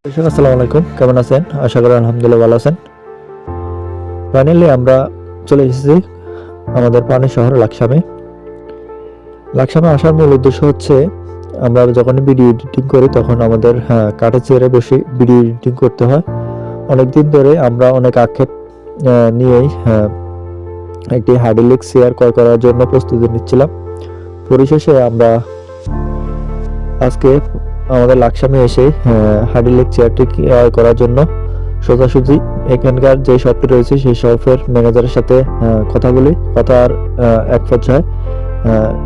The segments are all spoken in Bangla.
দর্শক আসসালামু আলাইকুম, কেমন আছেন? আশা করি আলহামদুলিল্লাহ ভালো আছেন। ফাইনালি আমরা চলে এসেছি আমাদের পানের শহর লাকসামে। লাকসামে আসার মূল উদ্দেশ্য হচ্ছে আমরা যখনই ভিডিও এডিটিং করি তখন আমাদের কাঠের চেয়ারে বসে ভিডিও এডিটিং করতে হয়। অনেকদিন ধরে আমরা অনেক আক্ষেপ নিয়েই একটি হাইড্রোলিক চেয়ার ক্রয় করার জন্য প্রস্তুতি নিচ্ছিলাম। পরিশেষে আমরা আজকে আমাদের লাকসামে এসে হাইড্রোলিক চেয়ারটি ক্রয় করার জন্য সোজাসুজি এখানকার যে শপটি রয়েছে সেই শপের ম্যানেজারের সাথে কথা বলি। কথার এক পর্যায়ে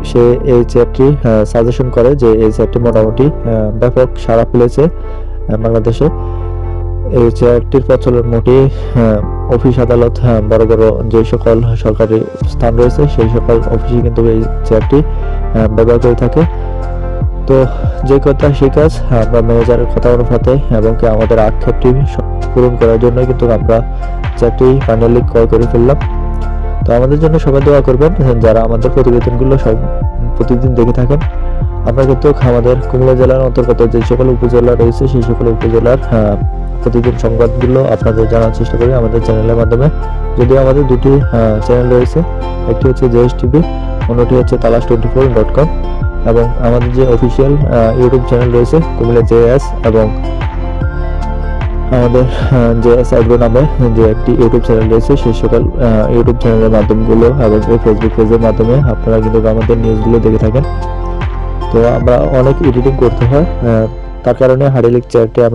সে এই চেয়ারটি সাজেশন করে যে এই চেয়ারটি মোটামুটি ব্যাপক সাড়া ফেলেছে বাংলাদেশে। এই চেয়ারটির প্রচলন মোটেই অফিস আদালত বড় বড় যে সকল সরকারি স্থান রয়েছে সেই সকল অফিসে কিন্তু এই চেয়ারটি ব্যবহার করে থাকে। তো যে কথা সেই কাজ, আমরা ম্যানেজারের কথা অনুপাতে এবং কি আমাদের আক্ষেপটি পূরণ করার জন্য কিন্তু আমরা চেয়ারটি ফাইনালি ক্রয় করে ফেললাম। তো আমাদের জন্য সবাই দোয়া করবেন যারা আমাদের প্রতিবেদনগুলো সব প্রতিদিন দেখে থাকেন। আমরা কিন্তু আমাদের কুমিল্লা জেলার অন্তর্গত যে সকল উপজেলা রয়েছে সেই সকল উপজেলার প্রতিদিন সংবাদগুলো আপনাদের জানার চেষ্টা করি আমাদের চ্যানেলের মাধ্যমে। যদিও আমাদের দুটি চ্যানেল রয়েছে, একটি হচ্ছে জেএস টিভি, অন্যটি হচ্ছে talas24.com, এবং আমাদের যে অফিসিয়াল ইউটিউব চ্যানেল রয়েছে কুমিল্লা জেএস, এবং আমাদের জেএস আইব্রো নামে যে একটি ইউটিউব চ্যানেল রয়েছে সেই সকল ইউটিউব চ্যানেলের মাধ্যমগুলো এবং ফেসবুক পেজের মাধ্যমে আপনারা কিন্তু আমাদের নিউজগুলো দেখে থাকেন। তো আমরা অনেক এডিটিং করতে হয়, তার কারণে হাইড্রোলিক চেয়ারটি আমরা